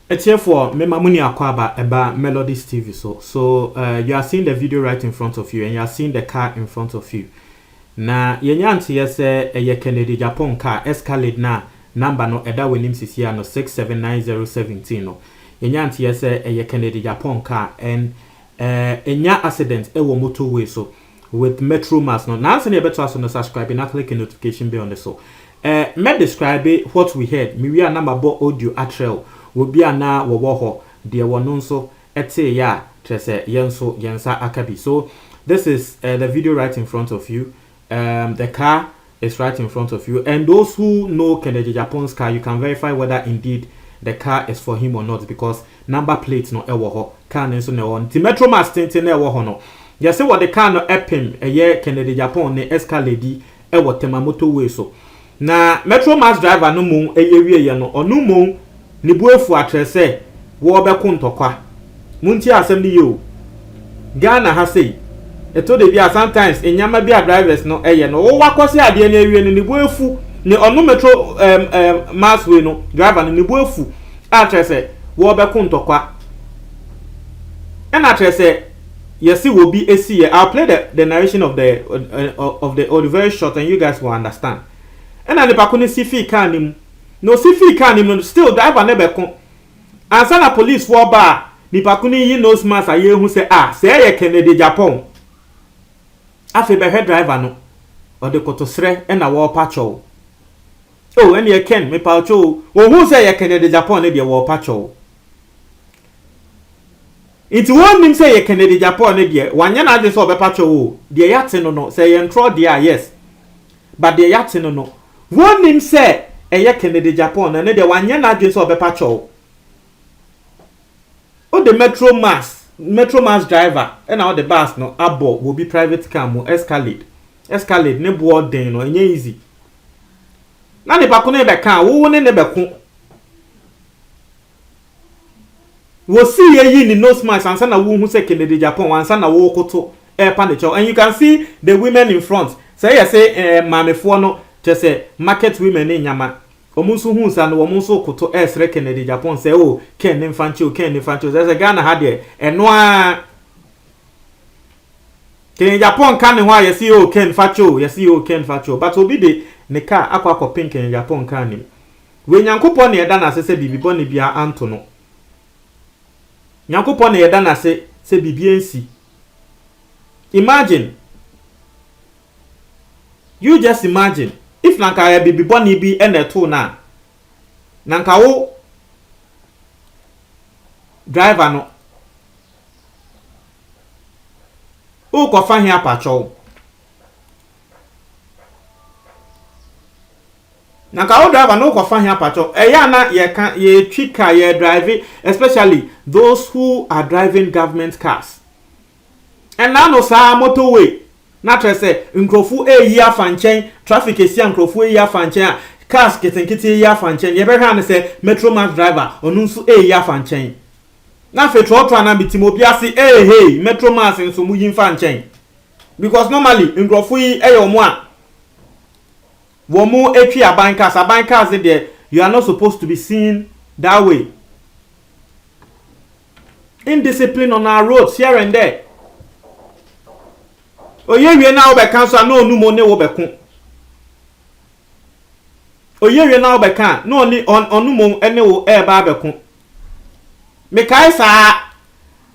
It's here for Memamuni Akwaba about Melodies TV. So you are seeing the video right in front of you, and you are seeing the car in front of you. Na yenyanti yese eye Kennedy Japan car Escalade na number no eda wenim sisi no 6790017 no. Yenyanti yese eye Kennedy Japan car and enya accident ewo motorway so with Metro Mass no. Now send you better to subscribe and click the notification bell on the so. Me describe what we heard. Me we are number bo audio atrel. Wobi ana wowo de wono nso ete ya trese yenso yensa akabi. So this is the video right in front of you. The car is right in front of you, and those who know Kennedy Japan's car, you can verify whether indeed the car is for him or not, because number plates no ewo car nso ne on ti Metro Mass tente na ewo no. You say what the car no epim eye Kennedy Japan ne Escalade ewo tema motorway so na Metro Mass driver no mu eye wie no onu mu ni buefu atrese wo beko ntokwa munti asem ni yo Ghana ha sei eto de bia sometimes enyama bia drivers no eye no wo wakwose ade na ewie ni buefu ni onu Metro Mass we no driver ni buefu atrese wo beko ntokwa and atrese yesi wo bi esi ye. I'll play the narration of the audio very short and you guys will understand. And the pakuni sifi kanim no sifi kanim still driver never kon ansa na police for bar ni pakuni yi nose mask aye hu say say ye Kennedy Japan afi be head driver no o de kotosre e na wo pacho oh and ye ken me pacho o hu say ye Kennedy Japan e de wo pacho it won him say ye Kennedy Japan e de wanya na de so be pacho o de yate no say ye ntro there yes but de yate no won him say eye Kennedy Japan na de wanya na adwen so obepa chow o the Metro Mass driver and now the bus no abo will be private car mo Escalade ne board den no enye easy na ne bako na be kan wo ne be ko wo see ye ni nose mask ansa na wo hu say Kennedy Japan ansa na wo koto pa the chow, and you can see the women in front say mamefo no say market women in Yama. Omunsu hunsa no omunsu koto esre Kennedy Japan say oh ken nfancho there's a Ghana had there eno Kennedy Japan kan ho yesi oh ken facho but obi de ne car akwa pink Kennedy Japan kan nim we nyankopon ne eda na se bibibo ne bia anto no nyankopon ne eda na se bibi ensi. Imagine, you just imagine if nanka ya bibi boni bi ene to na nanka wo driver no o ko fa hia pacho nanka wo driver no ko fa hia pacho eya na ye twika ye drive, especially those who are driving government cars, and now no sa motorway na trese nkrofu eyi afanchen traffic esi nkrofu eyi afanchen cars ketenkete eyi afanchen ye be hwa ne se Metro Mass driver onu nso eyi afanchen na fe trotro na bitimo biase hey Metro Mass nso mu yin fanchen, because normally nkrofu yi eyomo a wo mu etwi aban cars there, you are not supposed to be seen that way. Indiscipline on our roads here and there. Oye wie na obeka so na onu mo ne wo bekun. Oye wie na obeka na oni onu mo ene wo e ba bekun. Me kai sa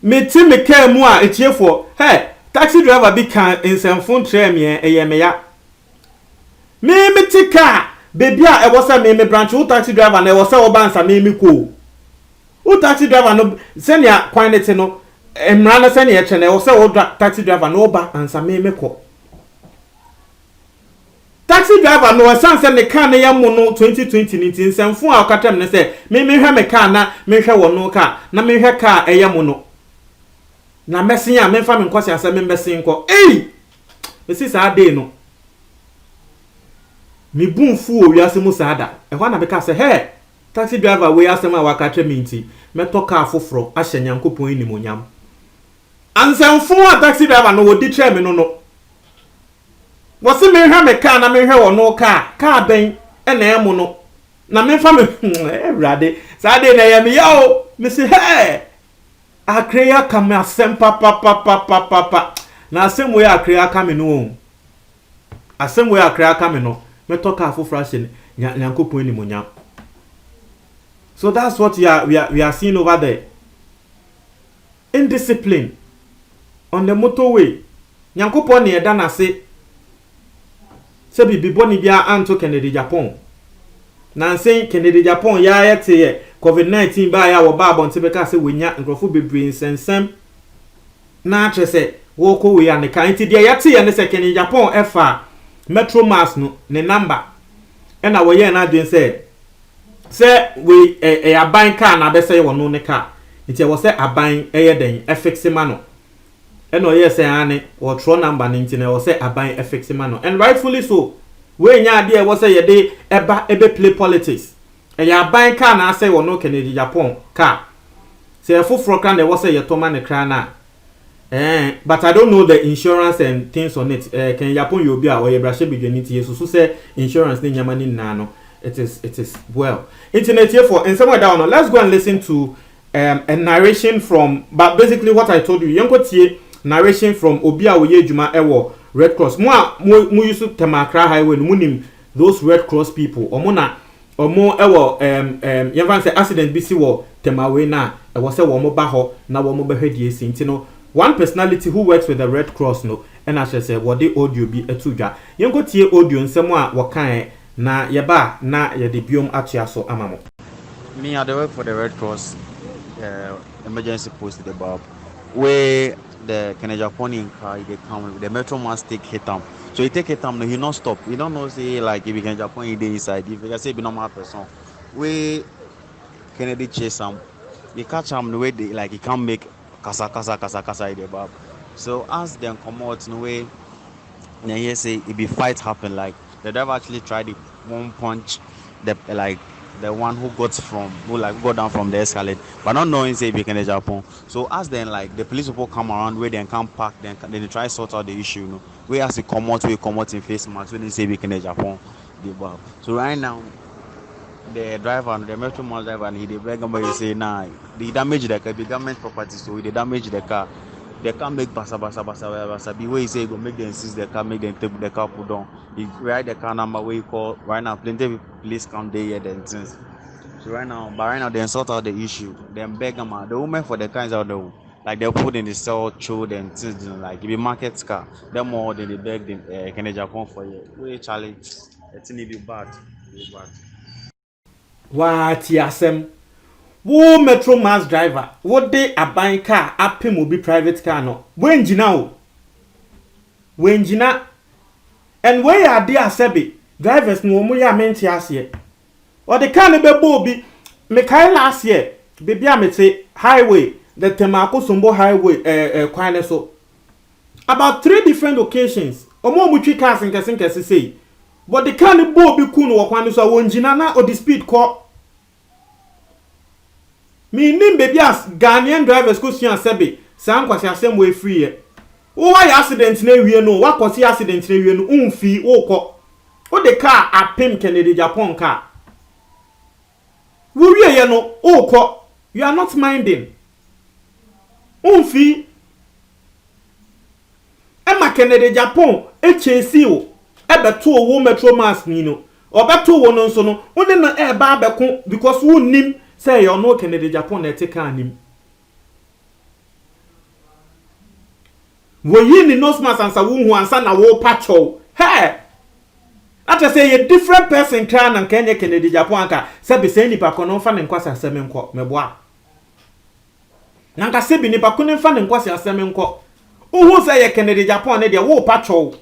me ti me ka mu a etiefo hey taxi driver bi kan ensemfon tram ye eye me ya. Me ti ka baby a e wo sa me branch wo taxi driver na e wo sa wo bansa me ko. Wo taxi driver no senia kwan nete no emrana sene ye chene wo se wo taxi driver no ba ansa me ko. Taxi driver no sanse ne car na ya mu no 2020 ni nsemfu a okatem ne se me hwe me car na me hwe wo no car na me hwe car eya mu no na mesin a me fa me nkwasi asa me mesin ko me si sa dey no me bunfu o wiase mu sa da e ho na be ka se he taxi driver we asema wakatre minti me to car foforo ahye nyankopon ni monyam And some four taxi driver no would deter me no. Was the me have a car na me or no car ben and no. Na me family ready. Saturday na yam yo, Missy hey. I create come a sempa papa. Na same way I create come no. A same way I create come no. Me talk for frashing nyankopon ni munya. So that's what we are seeing over there. Indiscipline on the motorway. Nyankopon ni eda na se bibi boni bia anto Kennedy Japan. Na nsen Kennedy Japan ya yete ye COVID-19 ba ya wo ba bonte beka se wenya nkrofo bebre nsensem na atrese wo ko we ya ne kan ti de yete ye ne se Kennedy Japan efa Metro Mass no ne number ena wo ye na adwen se we aban car na be se wo no ne car nti wo se aban eye den effixe ma no ena o ye se ane wo tro number ne nti na wo se aban effixe ma no, and rightfully so. We nya ade e wo se ye de ebe play politics ya aban car na say wo no Kennedy Japan car se foforo kan de wo se ye toma ne kra na but I don't know the insurance and things on it. Can Japan you be a or brashe bidwani ti yesu so say insurance ni nyama ni na no. It is well. Internet here for and somewhere down. Let's go and listen to a narration from, but basically what I told you. Yanko tie narration from Obi a woye juma ewo Red Cross. Mo use Temakra Highway munim those Red Cross people. Omo ewo yanfa say accident bisi wo Temawe na ewo say wo mo ba ho na wo mo behwedie sinti no. One personality who works with the Red Cross no and I should say what the audio be etudwa. Yanko tie audio nsemo a wakan na yeba na yede biom atua so amamo. Me I work for the Red Cross emergency post the Bob where the Kennedy Japonian car they come the Metro Mass take hit him. So he take hit him no he not stop. You don't know say like if you can Japan dey inside if you say be normal person we Kennedy chase him you catch him the way they like he can't make kasa the Bob. So as them come out in the way then he say it be fight happen like the driver actually tried it one punch the like the one who got down from the escalade, but not knowing say we can in Japan. So as then like the police people come around where they can park, then they try to sort out the issue. You know, we as we come out in face mask when they say we can in Japan. So right now, the driver, the Metro Mass driver, and he beg him say nah, the damage the car, the government property, so they damage the car. They can't make basa. Be where he say go make them insist the car, make them take the car put down. He write the car number where you call right now. Plenty police come there then things. So right now they sort out the issue. Then beg them out. The women for the cars out there, like they put in the cell, throw and things like if you market car, them more than they beg them Kennedy Japan for you. We challenge. It's need be bad. What yasem? Wo Metro Mass driver, what day a buying car, apim will be private car no. When jina, and where are dear Sebi, drivers no more ya menti as ye. Or the cannibal bobby, Mikael last year, baby amete highway, the Temako Sumbo highway, quite so. About 3 different occasions, or more which cars in Cassin say. But the cannibal be kun or one so one jinana or the speed call. Me nim baby as Ghanaian drivers go see and sebe san kwasi asem we free e wo why accident na wie no wa kwasi accident na wie no umfi wo ko o de car apem Kennedy Japan car wo wie ye no wo ko you are not minding umfi e ma Kennedy Japan e chesi o e beto wo Metro Mass ni no o beto wo no nso no wo de na e ba abeko because wo nim say you know Kennedy Japan na take anim. Wo yi ni nose mask ansa wo hu ansa na wo pacho. Hey. Ata say a different person try na Kenya Kennedy Japan ka say be say nipa ko no fa ne nkwasa asem nko meboa. Na nka say bi nipa ko ne fa ne nkwasa asem nko. Wo say ye Kennedy Japan na de wo pacho.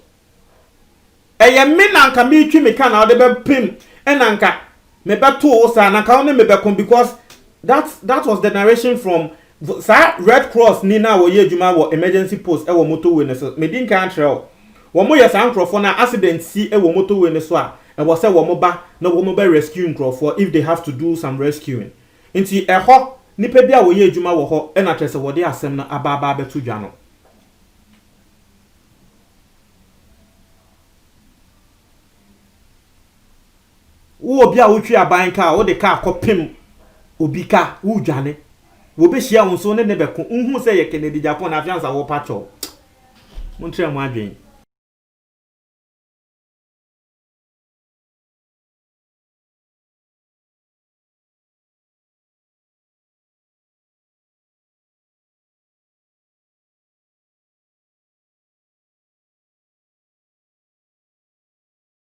Eye me na nka me twi me ka na wo de be pim enanka me beto osa na ka me bekon because that was the narration from Red Cross ni na wo ye adwuma wo emergency post e wo motorway ne so me din kan trel wo mo yes ankrofo na accident si e wo motorway ne so a e wo say wo mo ba na wo mo be rescue nkrofo if they have to do some rescuing into eho nipa bi a wo ye adwuma wo ho e na trese wo de asem no aba betu dwa no wo obi a wo twi aban ka wo de ka akopem obi ka wo dwane wo be hia wo so ne beko nhu se ye Kennedy Japan na fiansa wo pacho mo ntre mo adwen